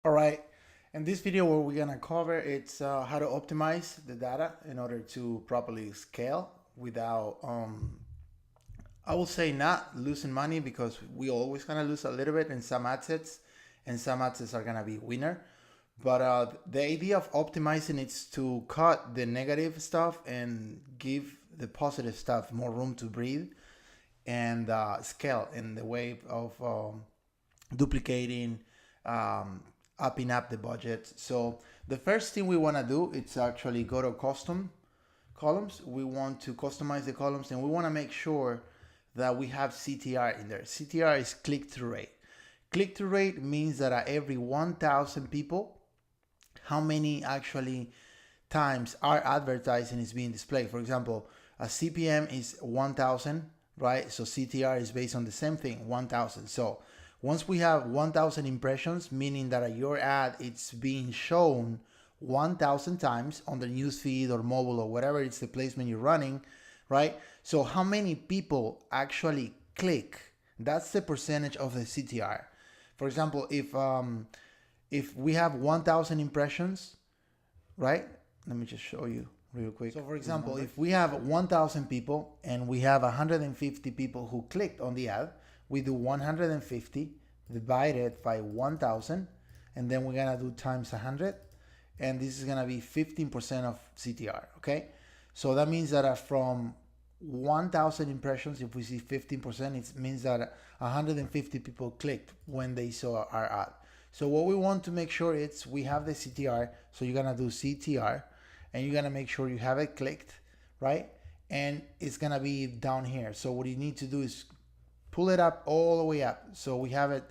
All right, in this video what we're gonna cover it's how to optimize the data in order to properly scale without I will say not losing money, because we always gonna lose a little bit in some assets, and some assets are gonna be winner. But the idea of optimizing is to cut the negative stuff and give the positive stuff more room to breathe and scale in the way of duplicating, um, upping up the budget. So the first thing we want to do is actually go to custom columns. We want to customize the columns, and we want to make sure that we have CTR in there. CTR is click-through rate. Click-through rate means that at every 1,000 people, how many actually times our advertising is being displayed. For example, a CPM is 1,000, right? So CTR is based on the same thing, 1,000. So once we have 1,000 impressions, meaning that your ad it's being shown 1,000 times on the newsfeed or mobile or whatever it's the placement you're running, right? So how many people actually click? That's the percentage of the CTR. For example, if we have 1,000 impressions, right? Let me just show you real quick. So for example, if we have 1,000 people and we have 150 people who clicked on the ad, we do 150 divided by 1,000, and then we're gonna do times 100, and this is gonna be 15% of CTR, okay? So that means that from 1,000 impressions, if we see 15%, it means that 150 people clicked when they saw our ad. So what we want to make sure is we have the CTR, so you're gonna do CTR, and you're gonna make sure you have it clicked, right? And it's gonna be down here. So what you need to do is pull it up all the way up. So we have it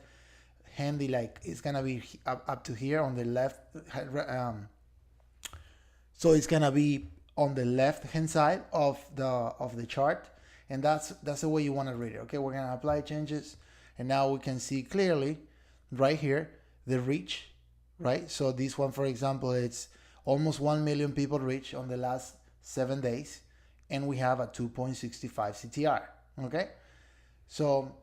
handy, like it's gonna be up to here on the left. So it's gonna be on the left hand side of the chart, and that's the way you want to read it. Okay, we're gonna apply changes, and now we can see clearly right here the reach, right? So this one, for example, it's almost 1 million people reach on the last 7 days, and we have a 2.65 CTR. Okay, so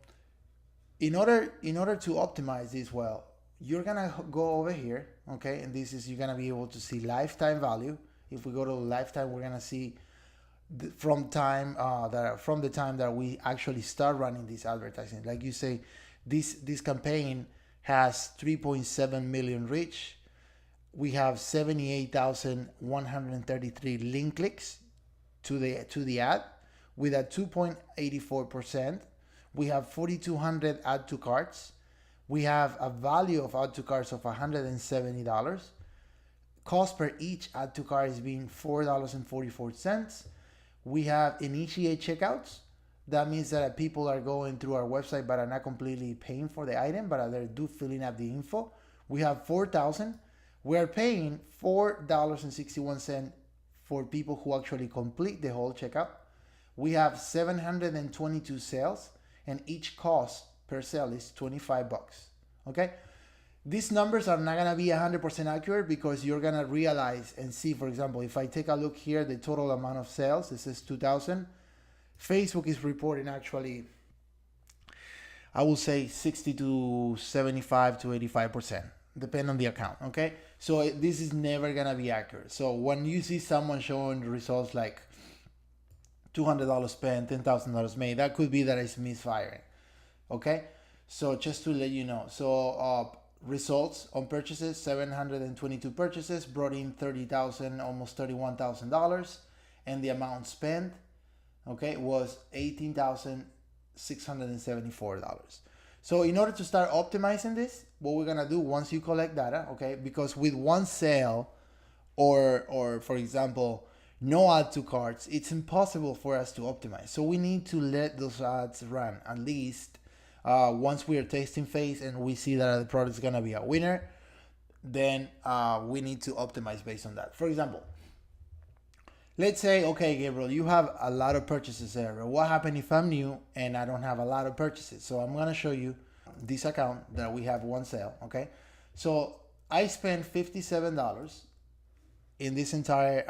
in order to optimize this well, you're gonna go over here, okay, and this is, you're gonna be able to see lifetime value. If we go to lifetime, we're gonna see from the time that we actually start running this advertising. Like you say, this campaign has 3.7 million reach. We have 78,133 link clicks to the ad with a 2.84%. We have 4,200 add to carts. We have a value of add to carts of $170. Cost per each add to cart is being $4.44. We have initiate checkouts. That means that people are going through our website but are not completely paying for the item, but they're filling up the info. We have 4,000. We are paying $4.61 for people who actually complete the whole checkout. We have 722 sales, and each cost per sale is 25 bucks. Okay, these numbers are not gonna be 100% accurate, because you're gonna realize and see, for example, if I take a look here, the total amount of sales, this is 2,000. Facebook is reporting actually, I will say 60 to 75 to 85%, depending on the account. Okay, so this is never gonna be accurate. So when you see someone showing results like $200 spent, $10,000 made, that could be that it's misfiring. Okay, so just to let you know. So results on purchases, 722 purchases brought in 30,000, almost $31,000, and the amount spent, okay, was $18,674. So in order to start optimizing this, what we're gonna do once you collect data, okay, because with one sale or for example, no add to carts, it's impossible for us to optimize. So we need to let those ads run at least once we are testing phase and we see that the product is gonna be a winner, then we need to optimize based on that. For example, let's say, okay, Gabriel, you have a lot of purchases there. What happens if I'm new and I don't have a lot of purchases? So I'm gonna show you this account that we have one sale, okay? So I spent $57 in this entire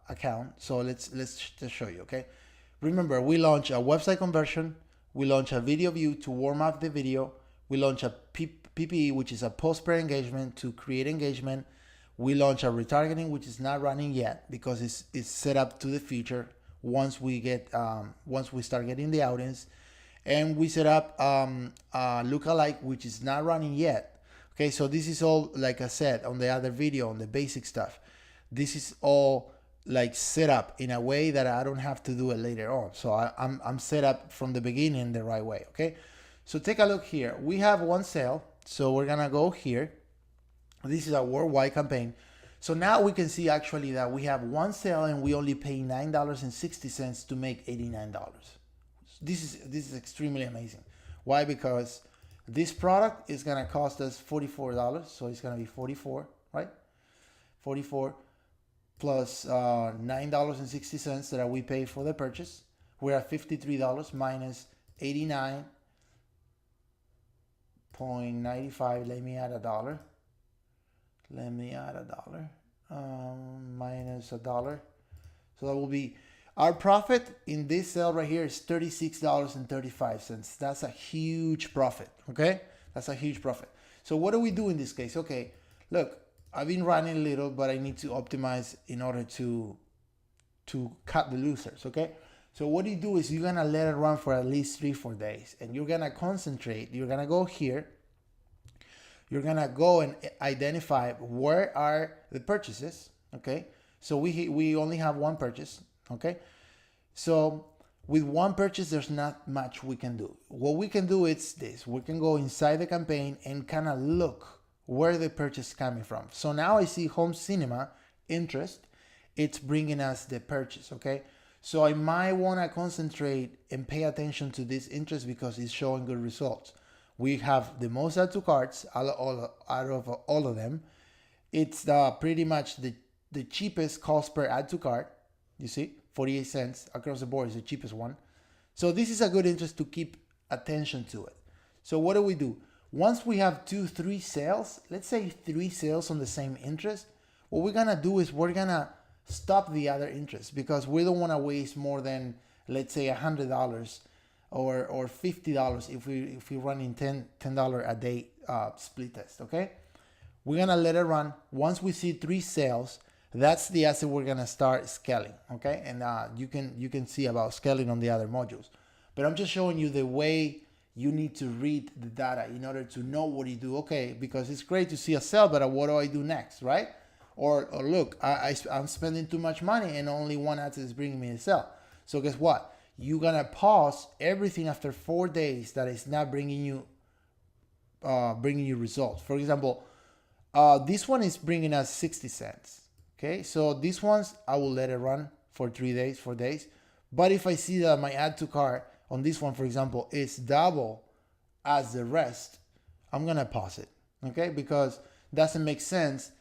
account. So let's just show you, okay? Remember, we launched a website conversion, we launched a video view to warm up the video, we launched a PPE, which is a post-prayer engagement to create engagement. We launch a retargeting, which is not running yet because it's set up to the future once we start getting the audience. And we set up lookalike, which is not running yet. Okay, so this is all, like I said on the other video, on the basic stuff. This is all like set up in a way that I don't have to do it later on. So I'm set up from the beginning the right way. Okay, so take a look here. We have one sale, so we're gonna go here. This is a worldwide campaign. So now we can see actually that we have one sale and we only pay $9.60 to make $89. This is extremely amazing. Why? Because this product is gonna cost us $44, so it's gonna be 44, right? 44 plus $9.60 that we pay for the purchase. We're at $53 minus 89.95. Let me add a dollar. Minus a dollar. So that will be our profit in this sale right here is $36.35. That's a huge profit. Okay, that's a huge profit. So what do we do in this case? Okay, look, I've been running a little, but I need to optimize in order to cut the losers. Okay, so what you do is you're gonna let it run for at least 3-4 days, and you're gonna concentrate. You're gonna go here. You're gonna go and identify where are the purchases. Okay, so we only have one purchase. Okay, so with one purchase, there's not much we can do. What we can do is this: we can go inside the campaign and kind of look where the purchase is coming from. So now I see home cinema interest. It's bringing us the purchase. Okay, so I might want to concentrate and pay attention to this interest because it's showing good results. We have the most add to carts out of all of them. It's pretty much the cheapest cost per add to cart. You see, 48 cents across the board is the cheapest one. So this is a good interest to keep attention to it. So what do? Once we have 2-3 sales, let's say 3 sales on the same interest, what we're gonna do is we're gonna stop the other interest because we don't want to waste more than, let's say, $100 or $50 if we running $10 a day split test. Okay, we're gonna let it run. Once we see 3 sales, that's the asset we're gonna start scaling. Okay, and you can see about scaling on the other modules, but I'm just showing you the way you need to read the data in order to know what you do. Okay, because it's great to see a sale, but what do I do next, right? Or look, I'm spending too much money and only one asset is bringing me a sale. So guess what? You're gonna pause everything after 4 days that is not bringing you results. For example, this one is bringing us 60 cents. Okay, so these ones I will let it run for 4 days. But if I see that my add to cart on this one, for example, is double as the rest, I'm gonna pause it. Okay, because it doesn't make sense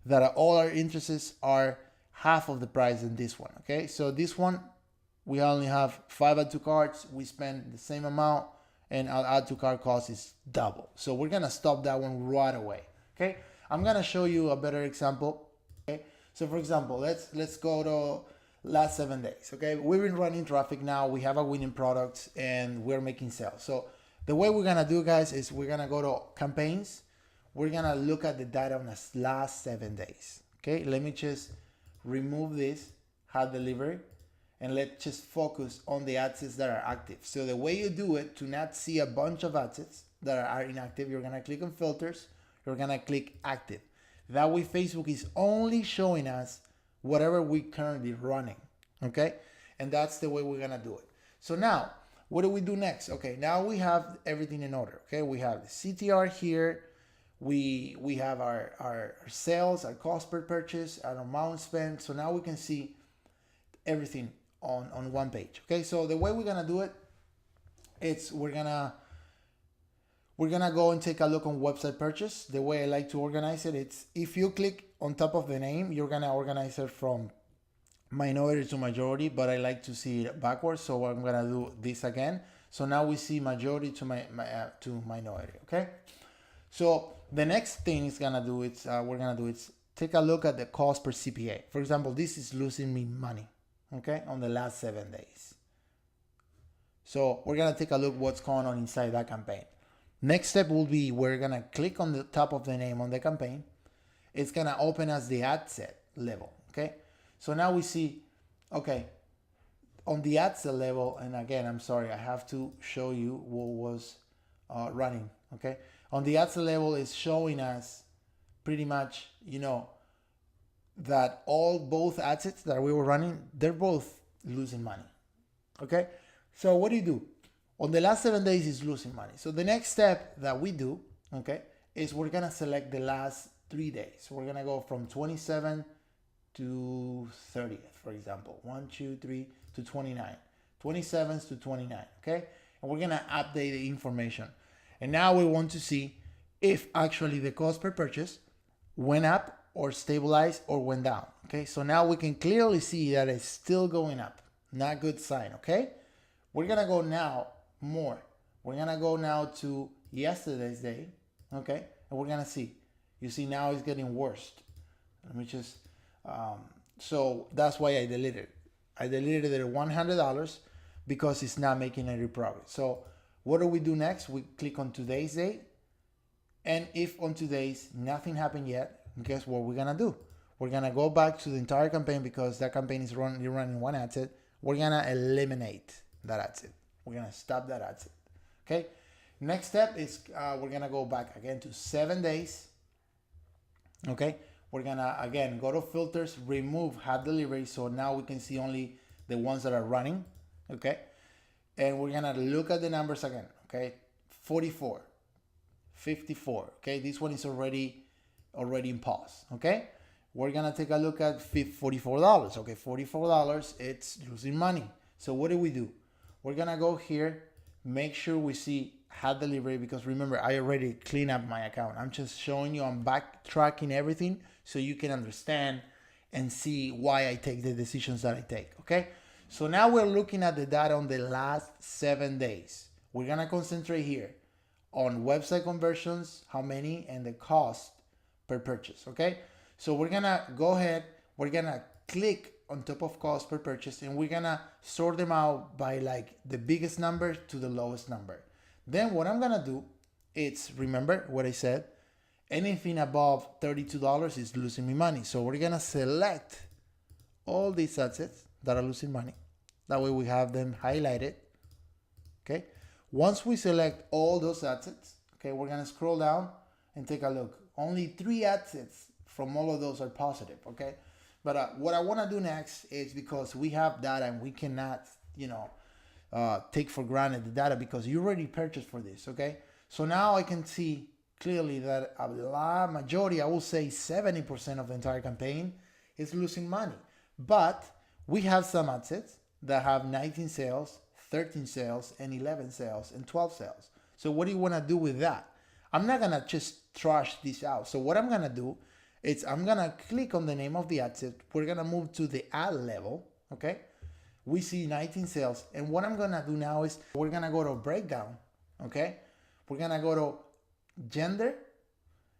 that all our interests are half of the price in this one. Okay, so this one, we only have 5 add to carts. We spend the same amount, and our add to cart cost is double. So we're gonna stop that one right away. Okay, I'm gonna show you a better example. Okay, so for example, let's go to last 7 days. Okay, we've been running traffic now. We have a winning product, and we're making sales. So the way we're gonna do, guys, is we're gonna go to campaigns. We're gonna look at the data on the last 7 days. Okay, let me just remove this hot delivery. And let's just focus on the assets that are active. So the way you do it, to not see a bunch of assets that are inactive, you're gonna click on filters, you're gonna click active. That way Facebook is only showing us whatever we currently running, okay? And that's the way we're gonna do it. So now, what do we do next? Okay, now we have everything in order, okay? We have the CTR here, we have our sales, our cost per purchase, our amount spent. So now we can see everything on one page. Okay, so the way we're gonna do it, it's we're gonna go and take a look on website purchase. The way I like to organize it, it's if you click on top of the name, you're gonna organize it from minority to majority, but I like to see it backwards, so I'm gonna do this again. So now we see majority to minority. Okay, so the next thing we're gonna do is take a look at the cost per CPA. For example, this is losing me money, okay, on the last 7 days. So we're gonna take a look what's going on inside that campaign. Next step will be we're gonna click on the top of the name on the campaign. It's gonna open us the ad set level, okay? So now we see, okay, on the ad set level, and again, I'm sorry, I have to show you what was running, okay? On the ad set level, it's showing us pretty much, that both ad sets that we were running, they're both losing money, okay? So what do? On the last 7 days is losing money. So the next step that we do, okay, is we're gonna select the last 3 days. So we're gonna go from 27 to 30th, for example, 1, 2, 3 to 29, 27th to 29, okay? And we're gonna update the information. And now we want to see if actually the cost per purchase went up or stabilized or went down, okay? So now we can clearly see that it's still going up. Not good sign, okay? We're gonna go now more. We're gonna go now to yesterday's day, okay? And we're gonna see. You see now it's getting worse. Let me just, so that's why I deleted it. I deleted it at $100 because it's not making any progress. So what do we do next? We click on today's date. And if on today's nothing happened yet, guess what we're gonna do? We're gonna go back to the entire campaign because that campaign is running one ad set. We're gonna eliminate that ad set. We're gonna stop that ad set. Okay. Next step is we're gonna go back again to 7 days. Okay. We're gonna again go to filters, remove hot delivery. So now we can see only the ones that are running. Okay. And we're gonna look at the numbers again. Okay. 44, 54. Okay. This one is already in pause. Okay. We're gonna take a look at $44. Okay. $44. It's losing money. So what do? We're gonna go here, make sure we see hot delivery because remember, I already cleaned up my account. I'm just showing you, I'm backtracking everything so you can understand and see why I take the decisions that I take, okay? So now we're looking at the data on the last 7 days. We're gonna concentrate here on website conversions, how many, and the cost per purchase, okay? So we're gonna go ahead, we're gonna click on top of cost per purchase and we're gonna sort them out by like the biggest number to the lowest number. Then what I'm gonna do is, remember what I said, anything above $32 is losing me money. So we're gonna select all these assets that are losing money. That way we have them highlighted, okay? Once we select all those assets, okay, we're gonna scroll down and take a look. Only 3 assets from all of those are positive, okay? But what I want to do next is, because we have data and we cannot, take for granted the data because you already purchased for this, okay? So now I can see clearly that a majority, I will say 70% of the entire campaign is losing money. But we have some assets that have 19 sales, 13 sales, and 11 sales, and 12 sales. So what do you want to do with that? I'm not going to just trash this out. So what I'm going to do, I'm gonna click on the name of the ad set. We're gonna move to the ad level, okay? We see 19 sales. And what I'm gonna do now is we're gonna go to breakdown, okay? We're gonna go to gender.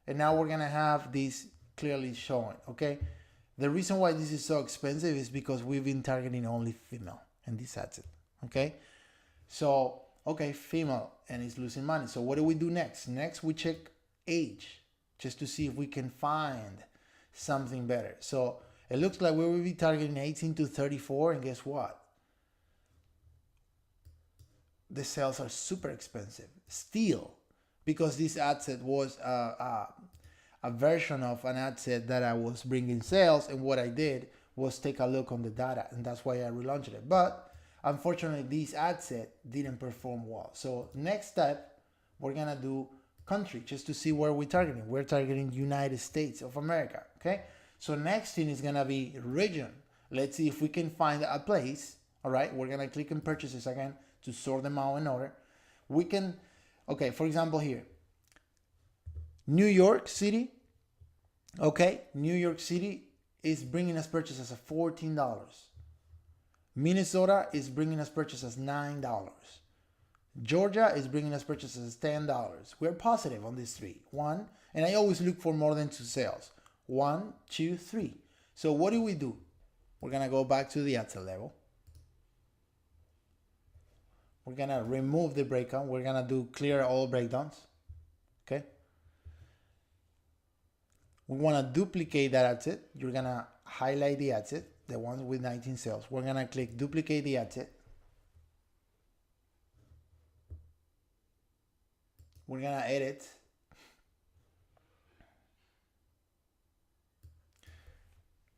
And now we're gonna have this clearly showing, okay? The reason why this is so expensive is because we've been targeting only female in this ad set, okay? So, okay, female, and it's losing money. So what do we do next? Next, we check age, just to see if we can find something better. So it looks like we will be targeting 18 to 34, and guess what? The sales are super expensive still, because this ad set was a version of an ad set that I was bringing sales, and what I did was take a look on the data, and that's why I relaunched it. But unfortunately, this ad set didn't perform well. So next step, we're gonna do country, just to see where we're targeting. We're targeting United States of America, okay? So next thing is gonna be region. Let's see if we can find a place. All right, we're gonna click on purchases again to sort them out in order. We can, okay, for example here, New York City, okay? New York City is bringing us purchases of $14. Minnesota is bringing us purchases $9. Georgia is bringing us purchases $10. We're positive on these 3. 1, and I always look for more than 2 sales. 1, 2, 3. So what do? We're gonna go back to the ad set level. We're gonna remove the breakdown. We're gonna do clear all breakdowns. Okay. We wanna duplicate that ad set. You're gonna highlight the ad set, the ones with 19 sales. We're gonna click duplicate the ad set. We're gonna edit.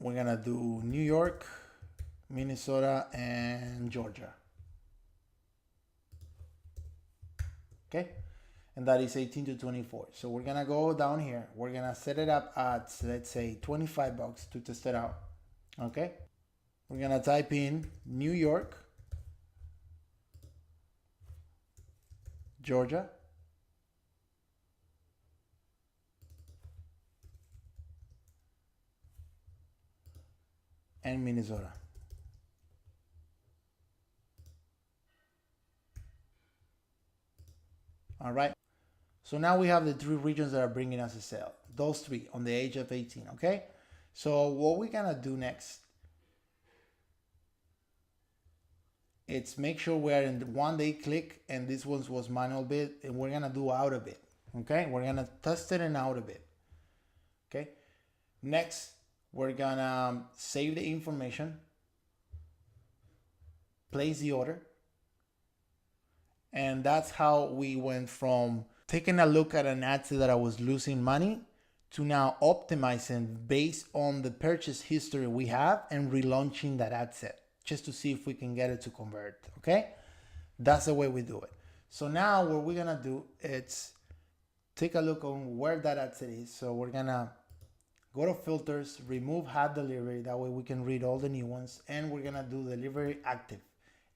We're gonna do New York, Minnesota, and Georgia. Okay, and that is 18 to 24. So we're gonna go down here. We're gonna set it up at, let's say, 25 bucks to test it out. Okay, we're gonna type in New York, Georgia, and Minnesota. All right. So now we have the 3 regions that are bringing us a sale. Those 3 on the age of 18. Okay. So what we're gonna do next, it's make sure we're in the 1-day click, and this one was manual bid, and we're gonna do out of it. Okay. We're gonna test it and out of it. Okay. Next, we're gonna save the information, place the order, and that's how we went from taking a look at an ad set that I was losing money to now optimizing based on the purchase history we have and relaunching that ad set just to see if we can get it to convert. Okay, that's the way we do it. So now what we're gonna do is take a look on where that ad set is. So we're gonna go to filters, remove hot delivery, that way we can read all the new ones, and we're gonna do delivery active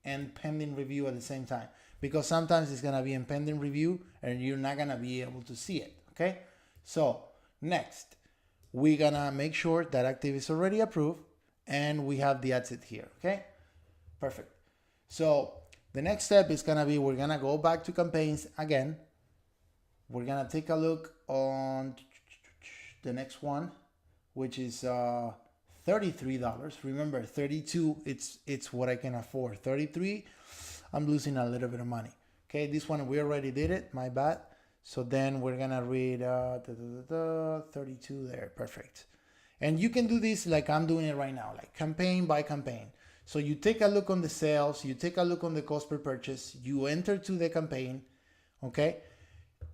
and pending review at the same time, because sometimes it's gonna be in pending review and you're not gonna be able to see it. Okay, so next we're gonna make sure that active is already approved and we have the ad set here. Okay, perfect. So the next step is gonna be, we're gonna go back to campaigns again. We're gonna take a look on the next one, which is $33. Remember, 32, it's what I can afford. 33, I'm losing a little bit of money. Okay, this one we already did it, my bad. So then we're gonna read 32 there, perfect. And you can do this like I'm doing it right now, like campaign by campaign. So you take a look on the sales, you take a look on the cost per purchase, you enter to the campaign. Okay,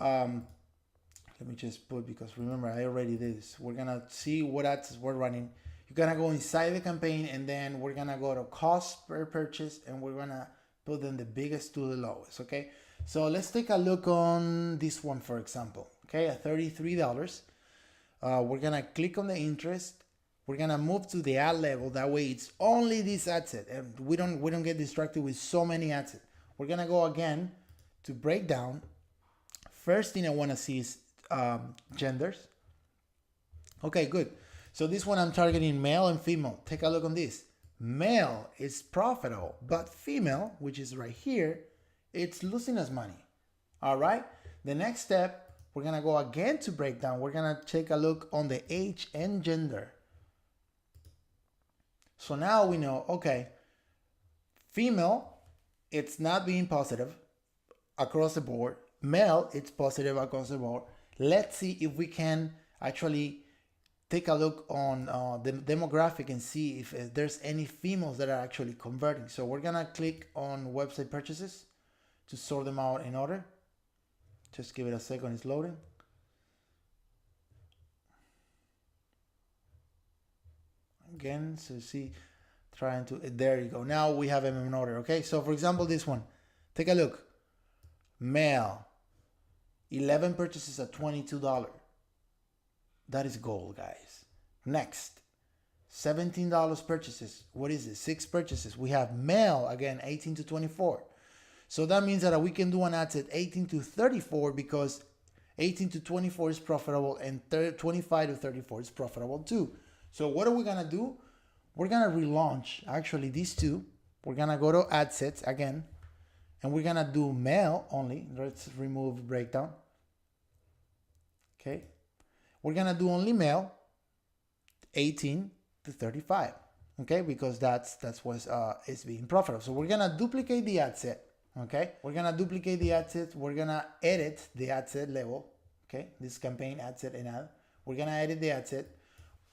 let me just put, because remember I already did this. We're gonna see what ads we're running. You're gonna go inside the campaign, and then we're gonna go to cost per purchase, and we're gonna put them the biggest to the lowest. Okay, so let's take a look on this one, for example. Okay, at $33, we're gonna click on the interest. We're gonna move to the ad level. That way it's only this ad set, and we don't get distracted with so many ad sets. We're gonna go again to breakdown. First thing I want to see is genders. Okay, good. So this one I'm targeting male and female. Take a look on this. Male is profitable, but female, which is right here, it's losing us money. All right. The next step, we're gonna go again to breakdown. We're gonna take a look on the age and gender. So now we know, okay, female, it's not being positive across the board. Male, it's positive across the board. Let's see if we can actually take a look on the demographic and see if there's any females that are actually converting. So we're gonna click on website purchases to sort them out in order. Just give it a second, it's loading. Again, so see, trying to, there you go. Now we have them in order. Okay, so for example, this one, take a look. Male, 11 purchases at $22. That is gold, guys. Next, $17 purchases. What is it? 6 purchases. We have male, again, 18 to 24. So that means that we can do an ad set 18 to 34, because 18 to 24 is profitable and 25 to 34 is profitable too. So what are we gonna do? We're gonna relaunch actually these two. We're gonna go to ad sets again, and we're gonna do male only. Let's remove breakdown. Okay, we're gonna do only male, 18 to 35. Okay, because that's what is being profitable. So we're gonna duplicate the ad set. Okay, we're gonna duplicate the ad set. We're gonna edit the ad set level. Okay, this campaign ad set and ad. We're gonna edit the ad set.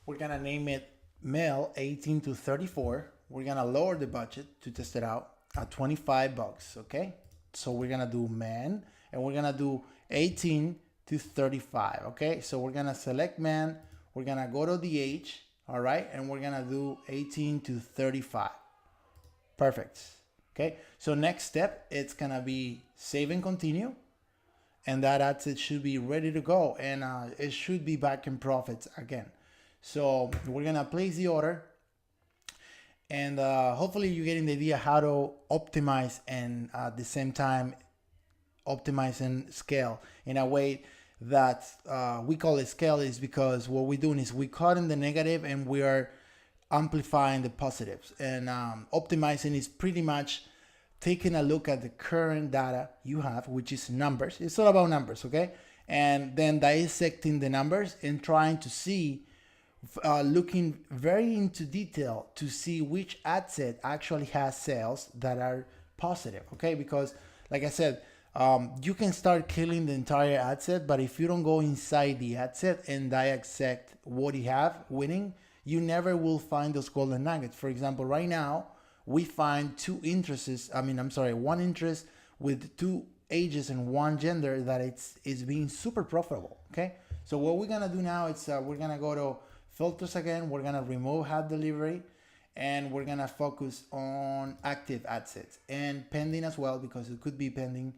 We're gonna name it male 18 to 34. We're gonna lower the budget to test it out at 25 bucks. Okay, so we're gonna do man and we're gonna do 18 to 35. Okay, so we're gonna select man. We're gonna go to the age. All right, and we're gonna do 18 to 35. Perfect. Okay, so next step, it's gonna be save and continue, and that ad set should be ready to go, and it should be back in profits again. So we're gonna place the order, and hopefully you're getting the idea how to optimize and at the same time optimize and scale in a way that we call it scale, is because what we're doing is we cut in the negative and we are amplifying the positives, and optimizing is pretty much taking a look at the current data you have, which is numbers. It's all about numbers, okay? And then dissecting the numbers and trying to see, looking very into detail to see which ad set actually has sales that are positive, okay? Because like I said, you can start killing the entire ad set, but if you don't go inside the ad set and dissect what you have winning, you never will find those golden nuggets. For example, right now, we find one interest with 2 ages and 1 gender that it's being super profitable, okay? So what we're gonna do now is we're gonna go to filters again, we're gonna remove ad delivery, and we're gonna focus on active ad sets and pending as well, because it could be pending.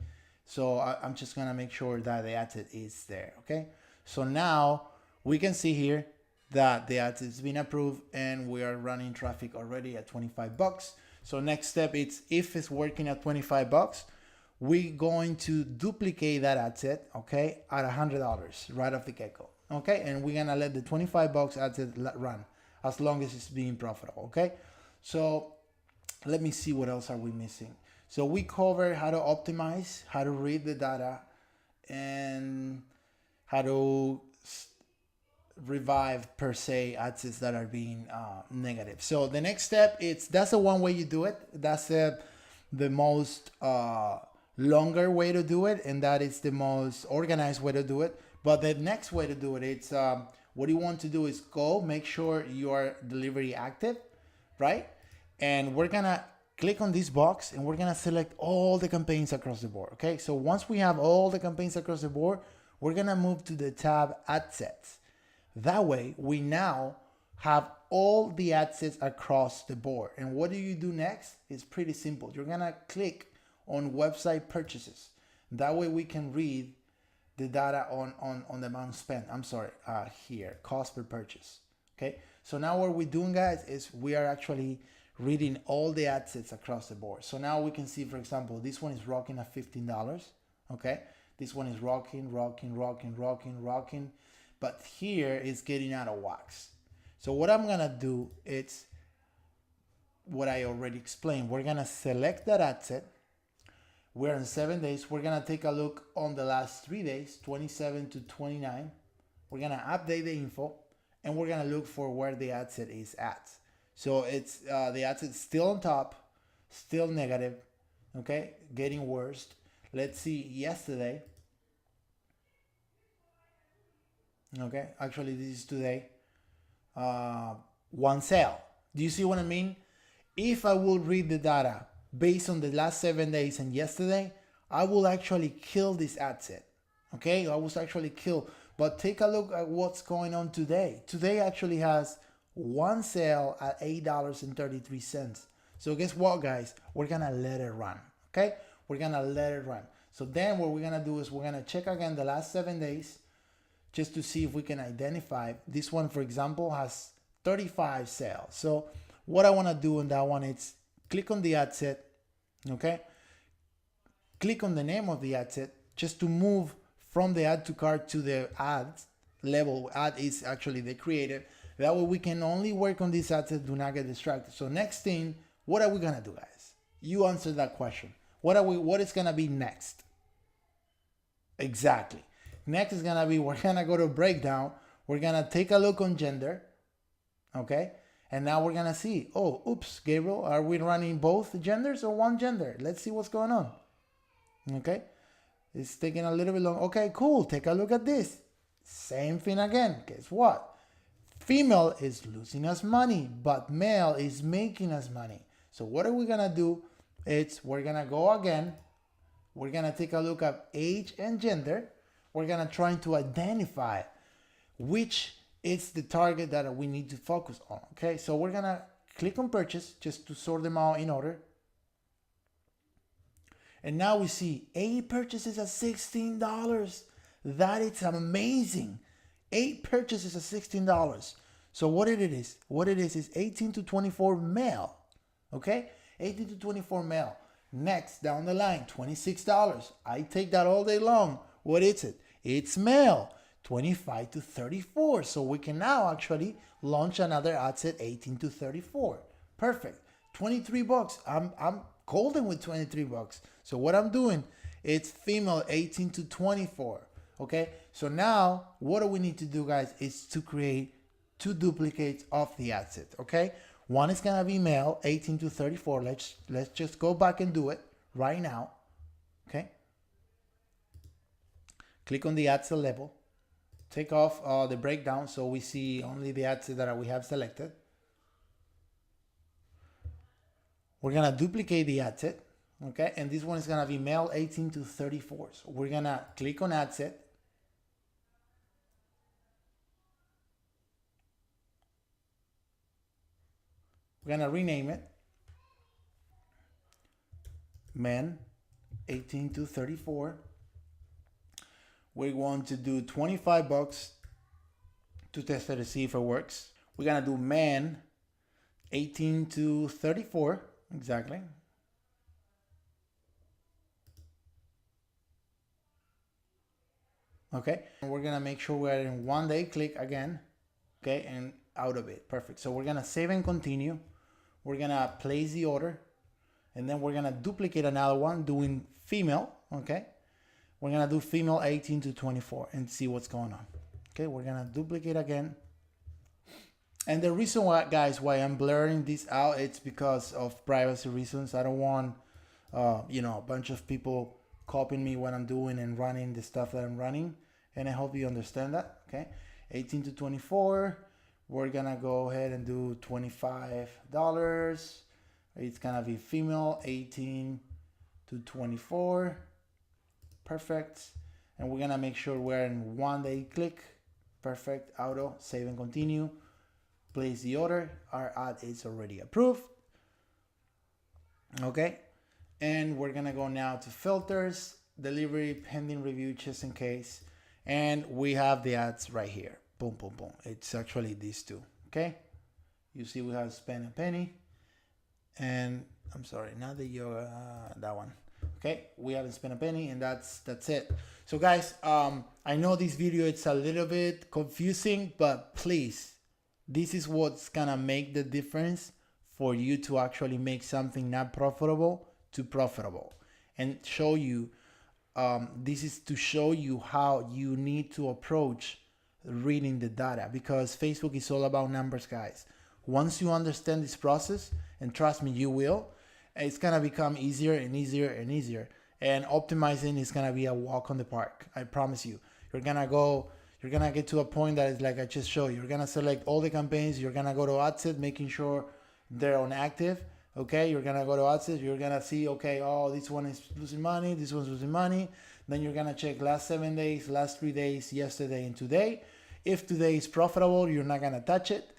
So I'm just gonna make sure that the ad set is there, okay? So now we can see here that the ad has been approved and we are running traffic already at 25 bucks. So next step, it's if it's working at 25 bucks, we're going to duplicate that ad set, okay, at $100 right off the get-go, okay? And we're gonna let the 25 bucks ad set run as long as it's being profitable, okay? So let me see, what else are we missing? So we covered how to optimize, how to read the data, and how to revive per se ad sets that are being negative. So the next step, that's the one way you do it. That's the most longer way to do it, and that is the most organized way to do it. But the next way to do it, it's what you want to do is make sure you are delivery active, right? And we're gonna click on this box and we're gonna select all the campaigns across the board, okay? So once we have all the campaigns across the board, we're gonna move to the tab ad sets. That way, we now have all the ad sets across the board. And what do you do next? It's pretty simple. You're gonna click on website purchases. That way we can read the data on the amount spent. Here, cost per purchase. Okay, so now what we're doing, guys, is we are actually reading all the ad sets across the board. So now we can see, for example, this one is rocking at $15. Okay, this one is rocking. But here it's getting out of wax. So what I'm gonna do, it's what I already explained. We're gonna select that ad set. We're in 7 days. We're gonna take a look on the last 3 days, 27 to 29. We're gonna update the info and we're gonna look for where the ad set is at. So it's the ad set still on top, still negative, okay, getting worse. Let's see yesterday. Okay, actually this is today. One sale. Do you see what I mean? If I will read the data based on the last 7 days and yesterday, I will actually kill this ad set. Okay, I was actually kill. But take a look at what's going on today. Today actually has one sale at $8.33. So guess what, guys? We're gonna let it run. Okay, we're gonna let it run. So then what we're gonna do is we're gonna check again the last 7 days, just to see if we can identify. This one, for example, has 35 sales. So what I want to do on that one is click on the ad set, okay? Click on the name of the ad set just to move from the add to cart to the ads level. Ad is actually the creative. That way we can only work on these ad set, do not get distracted. So next thing, what are we gonna do, guys? You answer that question. What is gonna be next? Exactly. Next is gonna be, we're gonna go to breakdown. We're gonna take a look on gender, okay? And now we're gonna see, oh, oops, Gabriel, are we running both genders or one gender? Let's see what's going on. Okay, it's taking a little bit long. Okay, cool. Take a look at this. Same thing again. Guess what? Female is losing us money, but male is making us money. So what are we gonna do? We're gonna go again. We're gonna take a look at age and gender. We're gonna try to identify which is the target that we need to focus on. Okay, so we're gonna click on purchase just to sort them out in order. And now we see 8 purchases at $16. That is amazing. 8 purchases at $16. So what it is 18 to 24 male. Okay, 18 to 24 male. Next down the line, $26. I take that all day long. What is it? It's male. 25 to 34. So we can now actually launch another ad set 18 to 34. Perfect. 23 bucks. I'm golden with 23 bucks. So what I'm doing, it's female 18 to 24. Okay, so now what do we need to do, guys, is to create 2 duplicates of the ad set. Okay, one is gonna be male 18 to 34. Let's just go back and do it right now. Okay, click on the ad set level, take off the breakdown so we see only the ad set that we have selected. We're gonna duplicate the ad set. Okay, and this one is gonna be male 18 to 34. So we're gonna click on ad set. We're gonna rename it men 18 to 34. We want to do 25 bucks to test it to see if it works. We're gonna do man 18 to 34, exactly. Okay, and we're gonna make sure we're in 1 day, click again, okay, and out of it, perfect. So we're gonna save and continue. We're gonna place the order, and then we're gonna duplicate another one doing female, okay. We're gonna do female 18 to 24 and see what's going on. Okay, we're gonna duplicate again. And the reason why, guys, why I'm blurring this out, it's because of privacy reasons. I don't want, a bunch of people copying me what I'm doing and running the stuff that I'm running. And I hope you understand that. Okay, 18 to 24. We're gonna go ahead and do $25. It's gonna be female 18 to 24. Perfect. And we're gonna make sure we're in 1 day, click. Perfect. Auto, save and continue. Place the order. Our ad is already approved. Okay, and we're gonna go now to filters, delivery, pending review, just in case, and we have the ads right here. Boom, boom, boom. It's actually these two. Okay, you see we have spend a penny, and I'm sorry, not the yoga, that one. Okay, we haven't spent a penny, and that's it. So guys, I know this video, it's a little bit confusing, but please, this is what's gonna make the difference for you to actually make something not profitable to profitable, and show you, this is to show you how you need to approach reading the data, because Facebook is all about numbers, guys. Once you understand this process, and trust me, you will, it's gonna become easier and easier and easier. And optimizing is gonna be a walk on the park. I promise you. You're gonna get to a point that is like I just showed you. You're gonna select all the campaigns. You're gonna go to ad set, making sure they're on active. Okay, you're gonna go to ad set. You're gonna see, okay, oh, this one is losing money. This one's losing money. Then you're gonna check last 7 days, last 3 days, yesterday and today. If today is profitable, you're not gonna touch it.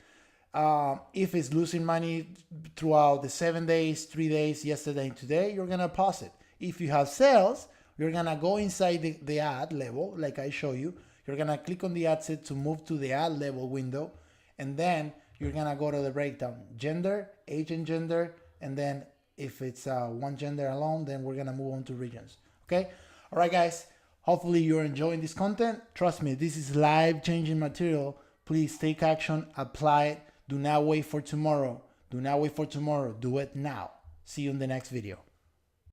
If it's losing money throughout the 7 days, 3 days, yesterday and today, you're gonna pause it. If you have sales, you're gonna go inside the ad level, like I show you. You're gonna click on the ad set to move to the ad level window, and then you're gonna go to the breakdown, gender, age and gender, and then if it's one gender alone, then we're gonna move on to regions. Okay, all right, guys. Hopefully you're enjoying this content. Trust me, this is life-changing material. Please take action, apply it. Do not wait for tomorrow. Do not wait for tomorrow. Do it now. See you in the next video.